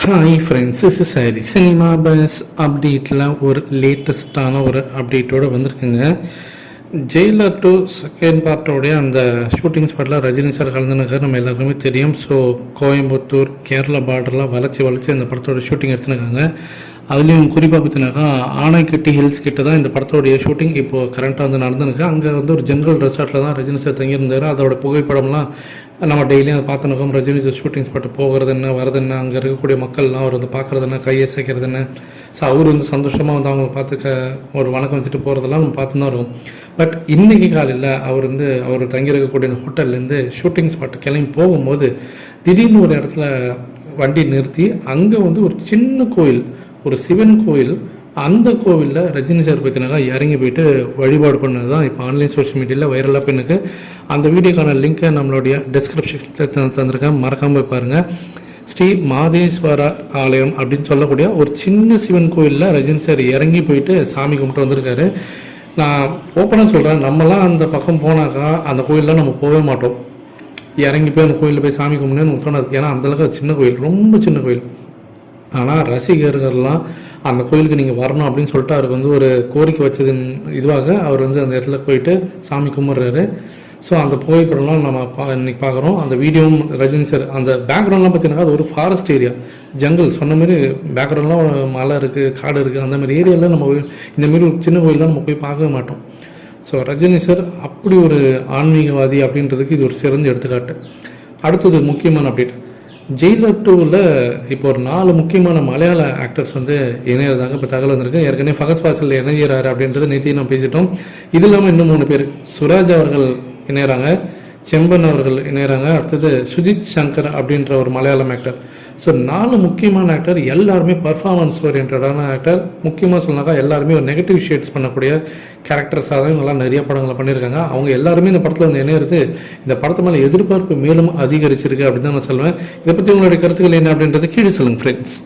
Hi friends, this is Hari. Cinema bus அப்டேட்டில் ஒரு லேட்டஸ்டான ஒரு அப்டேட்டோடு வந்திருக்குங்க. ஜெயிலர் 2 செகண்ட் பார்ட்டோடைய அந்த ஷூட்டிங் ஸ்பாட்டில் ரஜினி சார் கலந்துனுக்கார் நம்ம எல்லாருக்குமே தெரியும். ஸோ கோயம்புத்தூர் கேரளா பார்டர்லாம் வளைச்சி அந்த படத்தோட ஷூட்டிங் எடுத்துனுக்காங்க. அதுலேயும் குறிப்பாக பார்த்தினாக்கா ஆனைக்கட்டி ஹில்ஸ் கிட்ட தான் இந்த படத்தோடைய ஷூட்டிங் இப்போது கரண்ட்டாக வந்து நடந்துருக்கு. அங்கே வந்து ஒரு ஜென்ரல் ரெசார்ட்டில் தான் ரஜினி சார் தங்கியிருந்தார். அதோட புகைப்படம்லாம் நம்ம டெய்லியும் அதை பார்த்துனுக்கோம். ரஜினி சார் ஷூட்டிங் ஸ்பாட்டு போகிறது என்ன, வரது என்ன, அங்கே இருக்கக்கூடிய மக்கள்லாம் அவர் வந்து பார்க்குறது என்ன, கையை சேர்க்கறது என்ன. ஸோ அவர் வந்து சந்தோஷமாக வந்து அவங்க பார்த்து ஒரு வணக்கம் வச்சுட்டு போகிறதெல்லாம் நம்ம பார்த்து தான் இருக்கும். பட் இன்றைக்கி காலையில் அவர் தங்கியிருக்கக்கூடிய அந்த ஹோட்டல்லேருந்து ஷூட்டிங் ஸ்பாட்டு கிளம்பி போகும்போது திடீர்னு ஒரு இடத்துல வண்டி நிறுத்தி அங்கே வந்து ஒரு சின்ன கோயில், ஒரு சிவன் கோயில், அந்த கோவிலில் ரஜினி சார் பற்றினாக்கா இறங்கி போயிட்டு வழிபாடு பண்ணது தான் இப்போ ஆன்லைன் சோஷியல் மீடியாவில் வைரலாக போயிருக்கு. அந்த வீடியோக்கான லிங்க்கை நம்மளுடைய டிஸ்கிரிப்ஷன் தந்திருக்கேன், மறக்காமல் பாருங்கள். ஸ்ரீ மாதேஸ்வர ஆலயம் அப்படின்னு சொல்லக்கூடிய ஒரு சின்ன சிவன் கோயிலில் ரஜினி சார் இறங்கி போயிட்டு சாமி கும்பிட்டு வந்திருக்காரு. நான் ஓப்பனாக சொல்கிறேன், நம்மலாம் அந்த பக்கம் போனாக்கா அந்த கோயிலெலாம் நம்ம போகவே மாட்டோம். இறங்கி போய் அந்த கோயிலில் போய் சாமி கும்பிட்டுன்னு தோணாது. ஏன்னா அந்தளவுக்கு சின்ன கோயில், ரொம்ப சின்ன கோயில். ஆனால் ரசிகர்கள்லாம் அந்த கோயிலுக்கு நீங்கள் வரணும் அப்படின்னு சொல்லிட்டு அவருக்கு வந்து ஒரு கோரிக்கை வச்சதின் இதுவாக அவர் வந்து அந்த இடத்துல போயிட்டு சாமி கும்பிட்றாரு. ஸோ அந்த புகைப்படம்லாம் நம்ம இன்னைக்கு பார்க்குறோம். அந்த வீடியோவும் ரஜினி சார் அந்த பேக்ரவுண்ட்லாம் பார்த்தீங்கன்னா அது ஒரு ஃபாரஸ்ட் ஏரியா, ஜங்கல். சொன்ன மாதிரி பேக்ரவுண்ட்லாம் மலை இருக்குது, காடு இருக்குது. அந்த மாதிரி ஏரியாவில் நம்ம இந்தமாரி ஒரு சின்ன கோயிலெலாம் நம்ம போய் பார்க்கவே மாட்டோம். ஸோ ரஜினி சார் அப்படி ஒரு ஆன்மீகவாதி அப்படின்றதுக்கு இது ஒரு சிறந்த எடுத்துக்காட்டு. அடுத்தது முக்கியமான அப்டேட், ஜெயிலர் 2ல் இப்போ ஒரு 4 முக்கியமான மலையாள ஆக்டர்ஸ் வந்து இணையறதாக இப்போ தகவல் வந்திருக்கு. ஏற்கனவே ஃபகத் ஃபாசில் இணைகிறாரு அப்படின்றது நேற்று நம்ம பேசிட்டோம். இது இல்லாமல் இன்னும் 3 பேர், சுராஜ் அவர்கள் இணைகிறாங்க, செம்பன் அவர்கள் இணைகிறாங்க, அடுத்தது சுஜித் சங்கர் அப்படின்ற ஒரு மலையாளம் ஆக்டர். ஸோ 4 முக்கியமான ஆக்டர், எல்லாருமே பர்ஃபார்மன்ஸ் ஓரியன்டான ஆக்டர். முக்கியமாக சொன்னாக்கா எல்லாருமே ஒரு நெகட்டிவ் ஷேட்ஸ் பண்ணக்கூடிய கேரக்டர்ஸாக தான் இவங்கெல்லாம் நிறைய படங்களை பண்ணியிருக்காங்க. அவங்க எல்லாருமே இந்த படத்தில் வந்து இணையிறது இந்த படத்து மேலே எதிர்பார்ப்பு மேலும் அதிகரிச்சிருக்கு அப்படின்னு தான் நான் சொல்லுவேன். இதை பற்றி உங்களுடைய கருத்துக்கள் என்ன அப்படின்றது கீழே சொல்லுங்கள் ஃப்ரெண்ட்ஸ்.